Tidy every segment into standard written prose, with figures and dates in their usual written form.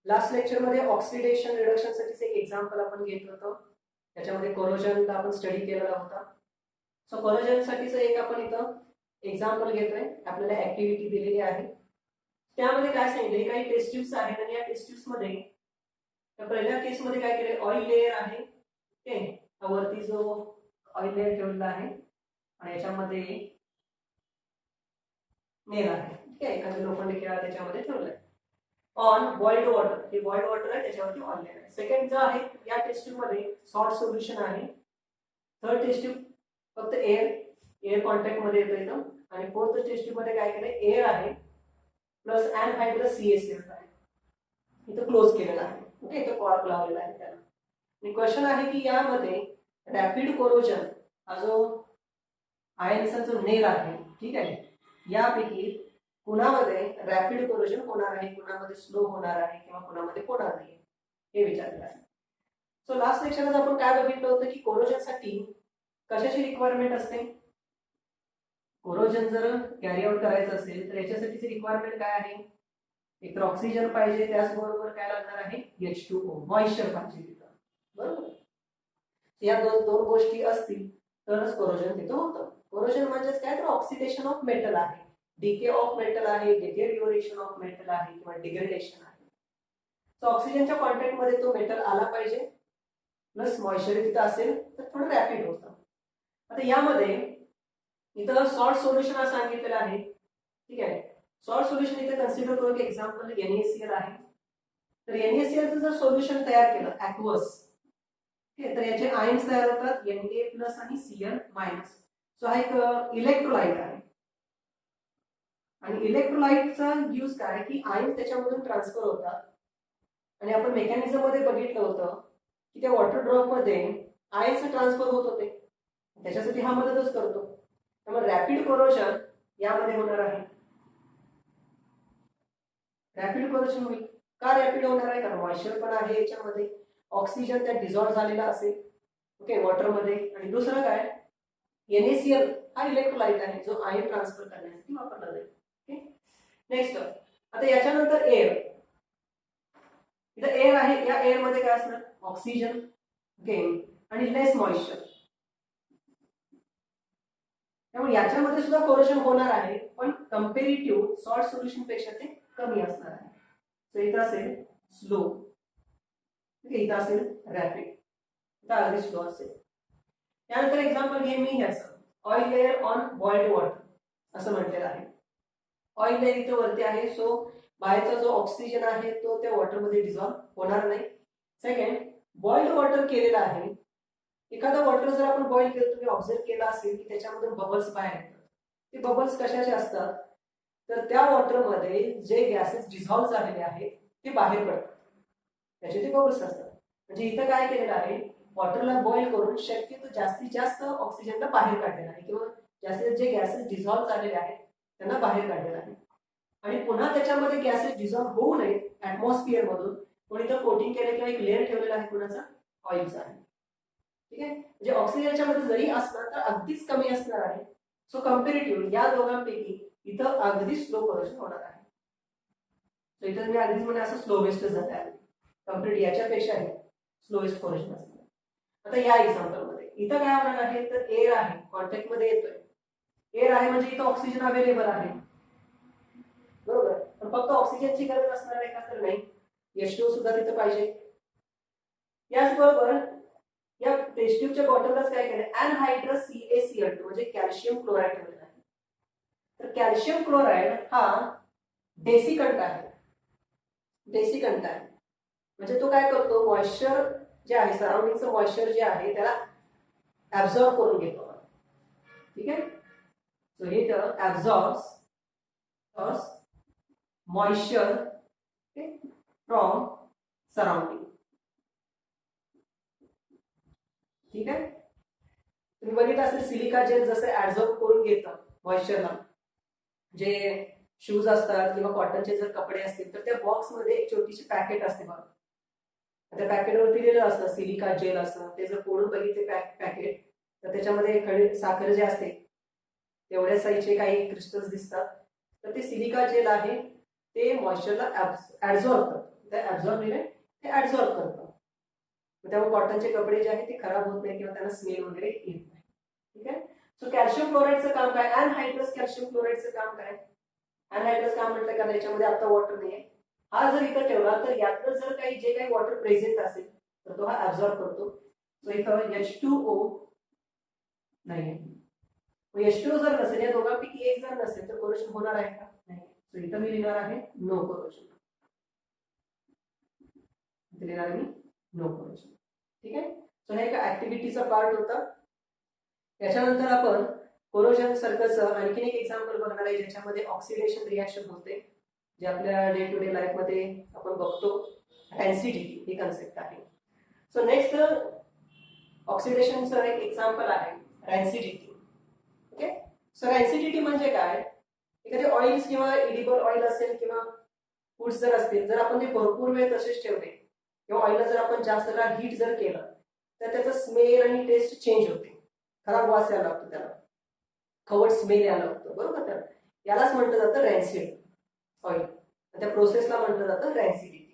Last lecture मध्ये oxidation reduction साठी एक एक्झाम्पल आपण घेत होतो. त्याच्यामध्ये कोरोजनला आपण स्टडी केलेला होता. सो कोरोजन साठीच एक आपण इथं एक्झाम्पल घेतोय. आपल्याला ऍक्टिव्हिटी दिलेली आहे. त्यामध्ये काय सांगितले, काही टेस्ट ट्यूब्स आहेत आणि या टेस्ट ट्यूब्स मध्ये पहिल्या केस मध्ये काय केले, ऑइल लेयर आहे. ओके, वरती जो ऑइल लेयर ठेवलेला आहे आणि याच्यामध्ये नेल आहे. ठीक आहे, एखाद्या लोखंडी खिळा त्याच्यामध्ये ठेवलाय. ऑन बॉइल्ड वॉटर, हे बॉइल्ड वॉटर आहे, त्याच्यावरती ऑइल लेयर आहे. सेकंड जो आहे, या टेस्ट ट्यूब मध्ये सॉल्ट सोल्युशन आहे. थर्ड टेस्ट ट्यूब फक्त एअर कॉन्टॅक्ट मध्ये येतं इथं. आणि फोर्थ टेस्ट ट्यूब मध्ये काय केलंय, एअर आहे प्लस अनहायड्रस CaCl आहे, इथं क्लोज केलेला आहे. ओके, इथं कॉर्क लावलेला आहे त्याला. आणि क्वेश्चन आहे की यामध्ये रॅपिड कोरोजन हा जो आयनचा जो नेल आहे, ठीक आहे, यापैकी कुणामध्ये रॅपिड कोरोजन होणार आहे, कुणामध्ये स्लो होणार आहे किंवा कुणामध्ये होणार नाही, हे विचारलेलं आहे. सो लास्ट लेक्चरला आपण काय बघितलं होतं की कोरोजन साठी कशाची रिक्वायरमेंट असते. कोरोजन जर कॅरी आउट करायचं असेल तर याच्यासाठीची रिक्वायरमेंट काय आहे, एक तर ऑक्सिजन पाहिजे, त्याचबरोबर काय लागणार आहे, H2O, मॉइश्चर पाहिजे तिथं. बरोबर, या दोन गोष्टी असतील तरच कोरोजन तिथं होतं. कोरोजन म्हणजेच काय, तर ऑक्सिडेशन ऑफ मेटल आहे, डिके ऑफ मेटल आहे, डिटेरिओरेशन ऑफ मेटल आहे किंवा डिग्रेडेशन आहे. सो ऑक्सिजनच्या कॉन्टॅक्ट मध्ये तो मेटल आला पाहिजे प्लस मॉइश्चर तिथं असेल तर थोडं रॅपिड होतं. आता यामध्ये इथं सॉल्ट सोल्युशन सांगितलेलं आहे. ठीक आहे, सॉल्ट सोल्युशन इथे कन्सिडर करू की एक्झाम्पल NaCl आहे. तर NaCl जर सोल्युशन तयार केलं ॲक्वस, तर याचे आयन्स तयार होतात Na+ आणि Cl-. सो हा एक इलेक्ट्रोलाइट आहे. आणि इलेक्ट्रोलाइटचा यूज काय की आयन्स त्याच्यामधून ट्रान्सफर होतात. आणि आपण मेकॅनिझम मध्ये बघितलं होतं की त्या वॉटर ड्रॉप मध्ये आयन्स ट्रान्सफर होत होते, त्याच्यासाठी हा मदतच करतो. त्यामुळे रॅपिड कोरोजन यामध्ये होणार आहे. रॅपिड कोरोजन होईल. का रॅपिड होणार आहे, कारण मॉइश्चर पण आहे याच्यामध्ये, ऑक्सिजन त्यात डिझॉल्व्ह झालेला असेल ओके वॉटर मध्ये. आणि दुसरं काय, NaCl हा इलेक्ट्रोलाइट आहे जो आयन ट्रान्सफर करण्यासाठी वापरला जाईल. ओके, नेक्स्ट आता याच्यानंतर एअर. इथं एअर आहे, या एअर मध्ये काय असणार, ऑक्सिजन ओके आणि लेस मॉइश्चर. त्यामुळे याच्यामध्ये सुद्धा कोरोजन होणार आहे, पण कंपेरेटिव्ह सॉल्ट सोल्युशन पेक्षा ते कमी असणार आहे. सो इथं असेल स्लो, इथं असेल रॅपिड, इथं अगदी स्लो असेल. त्यानंतर एक्झाम्पल घे मी ह्याचं, oil layer on boiled water असं म्हटलेलं आहे. ऑइल लेअर इथं वरती आहे, सो बाहेरचा जो ऑक्सिजन आहे तो त्या वॉटरमध्ये डिझॉल्व्ह होणार नाही. सेकंड, बॉइल्ड वॉटर केलेला आहे. एखादा वॉटर जर आपण बॉईल केलं, तुम्ही ऑब्झर्व केला असेल की त्याच्यामधून बबल्स बाहेर येतात. ते बबल्स कशाचे असतात, तर त्या वॉटरमध्ये जे गॅसेस डिझॉल्व्ह झालेले आहेत ते बाहेर पडतात, त्याचे ते बबल्स असतात. म्हणजे इथं काय केलेलं आहे, वॉटरला बॉईल करून शक्यतो जास्तीत जास्त ऑक्सिजनला बाहेर काढलेलं आहे किंवा जास्तीत जे गॅसेस डिझॉल्व्ह झालेले आहेत त्यांना बाहेर काढलेलं आहे. आणि पुन्हा त्याच्यामध्ये गॅसेस डिझॉल्व्ह होऊ नयेत ऍटमॉस्फिअर मधून म्हणून इथं कोटिंग केलं किंवा एक लेअर ठेवलेला आहे, कुणाचा, ऑइलचा आहे. ठीक आहे, म्हणजे ऑक्सिजनच्या मध्ये जरी असणार तर अगदीच कमी असणार आहे. सो कंपेरेटिव्ह या दोघांपैकी इथं अगदी स्लो कोरोजन होणार आहे. सो इथं मी अगदीच म्हणजे असं स्लोवेस्ट झालं आहे, कंपेरेटिव्ह याच्यापेक्षा स्लोवेस्ट कोरोजन असणार. आता या एक्झाम्पल मध्ये इथं काय होणार आहे, तर एअर आहे, कॉन्टॅक्ट मध्ये येतोय. एअर आहे म्हणजे इथं ऑक्सिजन अवेलेबल आहे, बरोबर, पण फक्त ऑक्सिजनची गरज असणार आहे का, तर नाही, H2O सुद्धा तिथं पाहिजे. याचबरोबर या टेस्ट ट्यूबच्या बॉटललाच काय केलंय, अनहायड्रस CaCl2 म्हणजे कॅल्शियम क्लोराईड ठेवलेला आहे. तर कॅल्शियम क्लोराईड हा डेसिकंट आहे. डेसिकंट आहे म्हणजे तो काय करतो, मॉइश्चर जे आहे, सराउंडिंगचं मॉइश्चर जे आहे त्याला ऍब्झॉर्ब करून घेतो. ठीक आहे, so it absorbs moisture from surrounding. ठीक आहे, तुम्ही बघितलं असेल सिलिका जेल जसं ऍब्झॉर्ब करून घेतं मॉइश्चरला. जे शूज असतात किंवा कॉटनचे जर कपडे असतील तर त्या बॉक्समध्ये एक छोटीशी पॅकेट असते बघा, त्या पॅकेटवरती लिहिलेलं असतं सिलिका जेल असं. ते जर फोडून बघितले पॅकेट तर त्याच्यामध्ये खडे साखर जे असते तेवढ्या साईजचे काही क्रिस्टल्स दिसतात. तर ते सिलिका जेल आहे, ते मॉइश्चरला ऍब्झॉर्ब करतं. ते ऍब्झॉर्ब दिले ते ऍब्झॉर्ब करतं. त्यामुळे कॉटनचे कपडे जे आहेत ते खराब होत नाही किंवा त्यांना स्मेल वगैरे येत नाही. ठीक आहे. सो कॅल्शियम क्लोराईडचं काम काय, अनहायड्रस कॅल्शियम क्लोराईडचं काम काय. अनहायड्रस काम म्हटलं का याच्यामध्ये आता वॉटर नाहीये. हा जर इथं ठेवला तर यातलं जर काही जे काही वॉटर प्रेझेंट असेल तर तो हा ऍब्झॉर्ब करतो. सो इथं H2O नाही. H2O जर नसेल, या दोघांपैकी एक जर नसेल तर कोरोशन होणार आहे का, नाही. सो इथं मी लिहिणार आहे नो कोरोशन. लिहिणार मी नो कोरोशन. ठीक आहे. सो हे एका ऍक्टिव्हिटीचा पार्ट होता. याच्यानंतर आपण कोरोशन सारखंच आणखीन एक एक्झाम्पल बघणार आहे ज्याच्यामध्ये ऑक्सिडेशन रिॲक्शन होते, जे आपल्या डे टू डे लाईफ मध्ये आपण बघतो. रॅन्सिडिटी ही कन्सेप्ट आहे. सो नेक्स्ट ऑक्सिडेशनचं एक एक्झाम्पल आहे रॅन्सिडिटी. ओके. सो रॅन्सिडिटी म्हणजे काय, एखादे ऑइल्स किंवा इडिबल ऑइल असेल किंवा फूड्स जर असतील, जर आपण ते भरपूर वेळ तसेच ठेवले किंवा ऑइलला जर आपण जास्त वेळा हीट जर केलं तर त्याचा स्मेल आणि टेस्ट चेंज होते. खराब वास यायला लागतो, त्याला खवट स्मेल यायला लागतो, बरोबर. तर यालाच म्हटलं जातं रॅन्सिड ऑइल. त्या प्रोसेसला म्हटलं जातं रॅन्सिडिटी.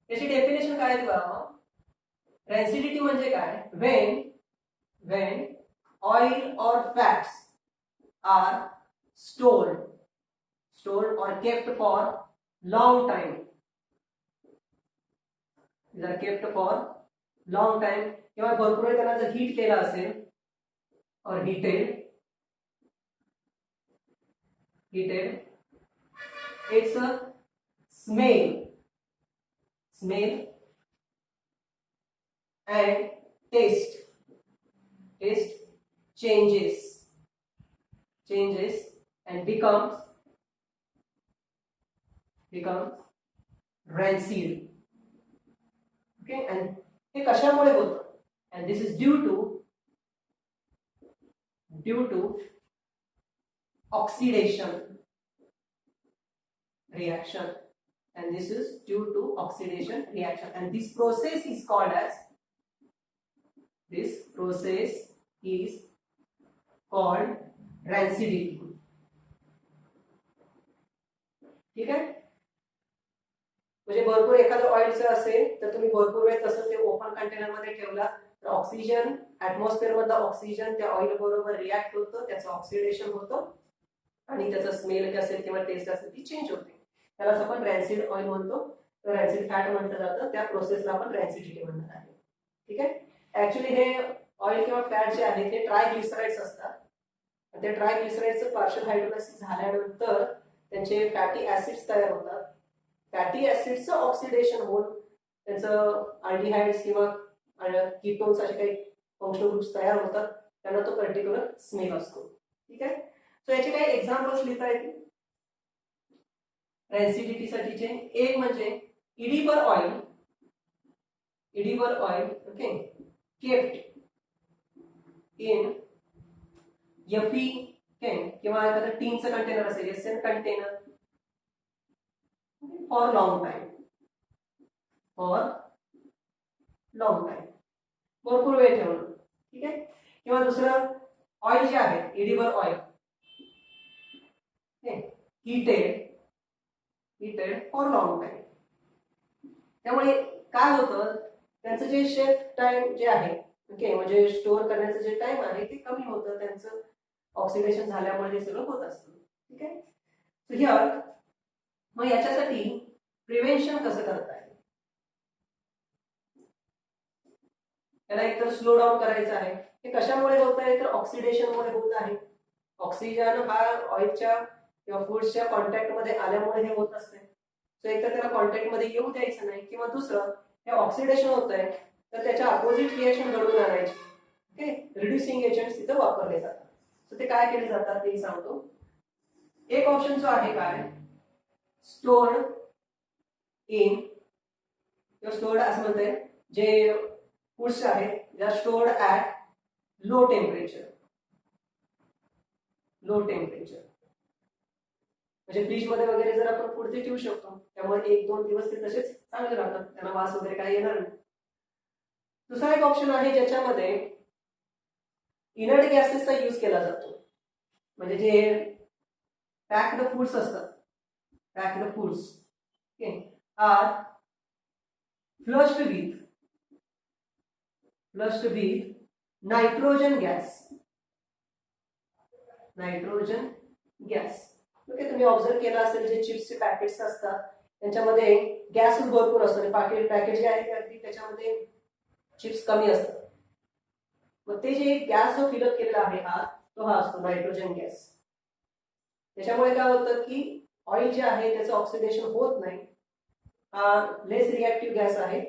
याची डेफिनेशन काय आहे बघा. रॅन्सिडिटी म्हणजे काय, when oil or fats are stored or kept for long time. These are kept for long time किंवा भरपूर वेळ त्यांना जर हीट केलं असेल or heated its smell and taste changes and becomes rancid. Okay. and हे कशामुळे होतं, and this is due to oxidation reaction, and this is due to oxidation reaction, and this process is called rancidity. ठीक आहे. म्हणजे भरपूर एखादं ऑइलचं असेल तर तुम्ही भरपूर वेळ तसं ते ओपन कंटेनर मध्ये ठेवला तर ऑक्सिजन, ऍटमॉस्फिअर मधलं ऑक्सिजन त्या ऑइल बरोबर रिॲक्ट होतं, त्याचं ऑक्सिडेशन होतं आणि त्याचा स्मेल जे असेल किंवा टेस्ट असेल ती चेंज होते. त्यालाच आपण रॅन्सिड ऑइल म्हणतो, तर रॅन्सिड फॅट म्हटलं जातं. त्या प्रोसेसला आपण रॅन्सिडिटी म्हणणार आहे. ठीक आहे. ऍक्च्युली हे ऑइल किंवा फॅट जे आहे ते ट्रायग्लिसराइड्स असतात. ते ट्रायग्लिसराइड्सचं पार्शियल हायड्रोलायसिस झाल्यानंतर त्यांचे फॅटी ऍसिड्स तयार होतात. फॅटी ऍसिड्सचं ऑक्सिडेशन होऊन त्यांचं अल्डिहाइड्स किंवा कीटोन्स असे काही फंक्शनल ग्रुप्स तयार होतात, त्यांना तो पर्टिक्युलर स्मेल असतो. ठीक आहे. सो याचे काही एक्झाम्पल्स लिहिता येतील रॅन्सिडिटी साठीचे. एक म्हणजे edible oil. Okay, kept in FE किंवा एखादं टीनचं कंटेनर असेल, SN container, for long time, भरपूर वेळ ठेवणं. ठीक आहे. किंवा दुसरं ऑइल जे आहे edible oil, heated for long time. त्यामुळे काय होतं, त्यांचं जे शेल्फ टाइम जे आहे, ओके, म्हणजे स्टोअर करण्याचं जे टाइम आहे ते कमी होतं, त्यांचं ऑक्सिडेशन झाल्यामुळे हे सगळं होत असतं. ठीक आहे. सो हिअर मग याच्यासाठी प्रिव्हेन्शन कसं करता येईल, त्याला एकतर स्लो डाऊन करायचं आहे. हे कशामुळे होत आहे, तर ऑक्सिडेशनमुळे होत आहे. ऑक्सिजन हा ऑइलच्या किंवा फूड्सच्या कॉन्टॅक्ट मध्ये आल्यामुळे हे होत असते. सो एकतर त्याला कॉन्टॅक्ट मध्ये येऊ द्यायचं नाही, किंवा दुसरं हे ऑक्सिडेशन होत आहे तर त्याच्या अपोजिट रिएक्शन घडवून आणायची. ओके, रिड्युसिंग एजंट्स तिथं वापरले जातात. सो ते काय केले जातात ते सांगतो. एक ऑप्शन जो आहे काय, स्टोर्ड इन किंवा स्टोर्ड असं म्हणते, जे फूड्स आहेत ज्या स्टोर्ड ॲट लो टेम्परेचर. म्हणजे फ्रीज मध्ये वगैरे जर आपण फूड ते ठेवू शकतो, त्यामुळे 1-2 दिवस ते तसेच चांगले राहतात, त्यांना वास वगैरे काही येणार नाही. दुसरा एक ऑप्शन आहे ज्याच्यामध्ये इनर्ट गॅसेसचा यूज केला जातो. म्हणजे जे पॅक्ड फूड्स असतात, are flushed with nitrogen gas. Okay, तुम्ही ऑब्झर्व केलं असेल जे चिप्सचे पॅकेट्स असतात त्यांच्यामध्ये गॅस भरपूर असतो आणि पॅकेट जे आहे अगदी त्याच्यामध्ये चिप्स कमी असतात. मग ते जे गॅस जो फिलअप केलेला आहे हा असतो नायट्रोजन गॅस. त्याच्यामुळे काय होतं की ऑइल जे आहे त्याचं ऑक्सिडेशन होत नाही. हा लेस रिएक्टिव्ह गॅस आहे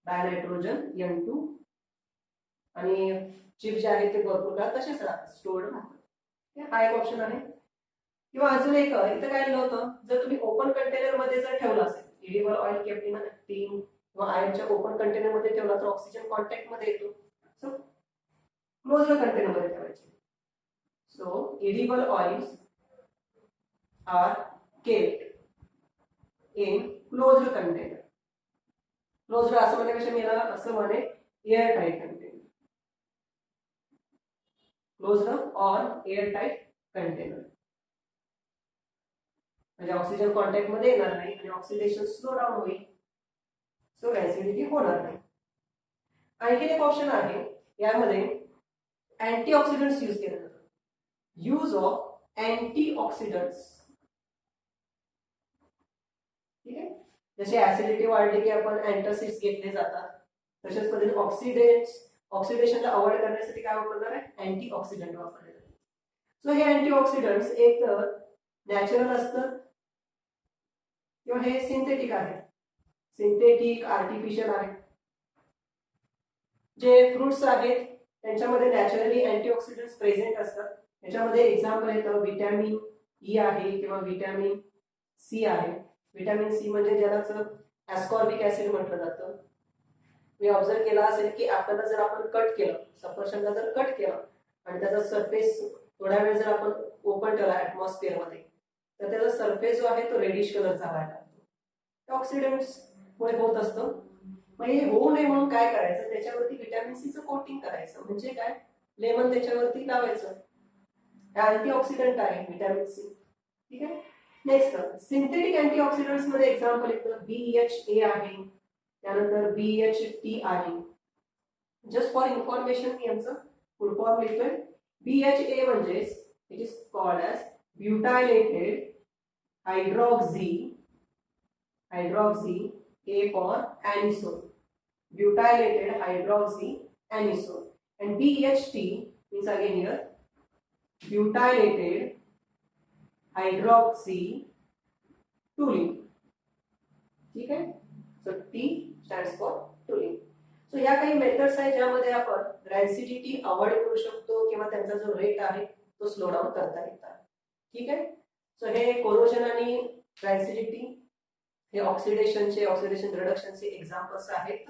डायनायट्रोजन N2 आणि चिप्स जे आहे ते भरपूर काळ तसेच राहतात, स्टोर्ड राहतात. हा एक ऑप्शन आहे. किंवा अजून एक इथं काय लिहिलं होतं, जर तुम्ही ओपन कंटेनर मध्ये जर ठेवलं असेल एडिबल ऑइल केप्ट इन टीन किंवा आयनच्या ओपन कंटेनर मध्ये ठेवला तर ऑक्सिजन कॉन्टॅक्ट मध्ये येतो. सो क्लोज्ड कंटेनर मध्ये ठेवायचे. So edible oils are kept in closed container. Closed असं म्हणण्यापेक्षा मी याला असं म्हणे air tight container. Closed or air tight container म्हणजे ऑक्सिजन कॉन्टॅक्ट मध्ये येणार नाही आणि ऑक्सिडेशन स्लो डाऊन होईल. सो ऍसिडिटी होणार नाही. आणखी एक ऑप्शन आहे यामध्ये अँटीऑक्सिडंट्स यूज केले जातात. Use of antioxidants. ठीक आहे, जसे ऍसिडिटी वाढली की आपण अँटासिड्स घेतले जातात तशाच पद्धतीने ऑक्सिडेशनला अवॉइड करण्यासाठी काय वापरणार आहे, अँटीऑक्सिडंट वापरले जातात. सो हे अँटीऑक्सिडंट्स एक तर नॅचरल असतं किंवा हे सिंथेटिक आहे. सिंथेटिक आर्टिफिशियल आहे. जे फ्रुट्स आहेत त्यांच्यामध्ये नॅचरली अँटीऑक्सिडंट्स प्रेझेंट असतात. याच्यामध्ये एक्झाम्पल येतं व्हिटॅमिन ई आहे किंवा व्हिटॅमिन सी आहे. व्हिटॅमिन सी म्हणजे ज्यालाच ॲस्कॉर्बिक ऍसिड म्हटलं जातं. मी ऑब्झर्व केला असेल की आपल्याला जर आपण कट केलं, सफरचंदला जर कट केलं आणि त्याचा सरफेस थोड्या वेळ जर आपण ओपन ठेवला ऍटमॉस्फिअर मध्ये तर त्याचा सरफेस जो आहे तो रेडिश कलरचा व्हायला लागतो. ऑक्सिडंट्स मुळे होत असतं. मग हे होऊ नये म्हणून काय करायचं, त्याच्यावरती व्हिटॅमिन सीचं कोटिंग करायचं. म्हणजे काय, लेमन त्याच्यावरती लावायचं. अँटीऑक्सिडंट आहे व्हिटॅमिन सी. ठीक आहे. नेक्स्ट सिंथेटिक अँटीऑक्सिडंट्स मध्ये एक्झाम्पल येतं BHA आहे, त्यानंतर BHT आहे. जस्ट फॉर इन्फॉर्मेशन मी यांचं फुल फॉर्म लिहितोय. BHA म्हणजे it is called as butylated hydroxy A for anisole, butylated hydroxy anisole, and BHT means again here butylated hydroxy toluene. ठीक आहे. So T stands for toluene. So या काही methods आहेत ज्यामध्ये आपण रॅन्सिडिटी अवॉइड करू शकतो किंवा त्यांचा जो रेट आहे तो स्लो डाऊन करता येतात. ठीक आहे. सो हे कोरोजन आणि रॅन्सिडिटी हे ऑक्सिडेशन रिडक्शनचे एक्झाम्पल्स आहेत.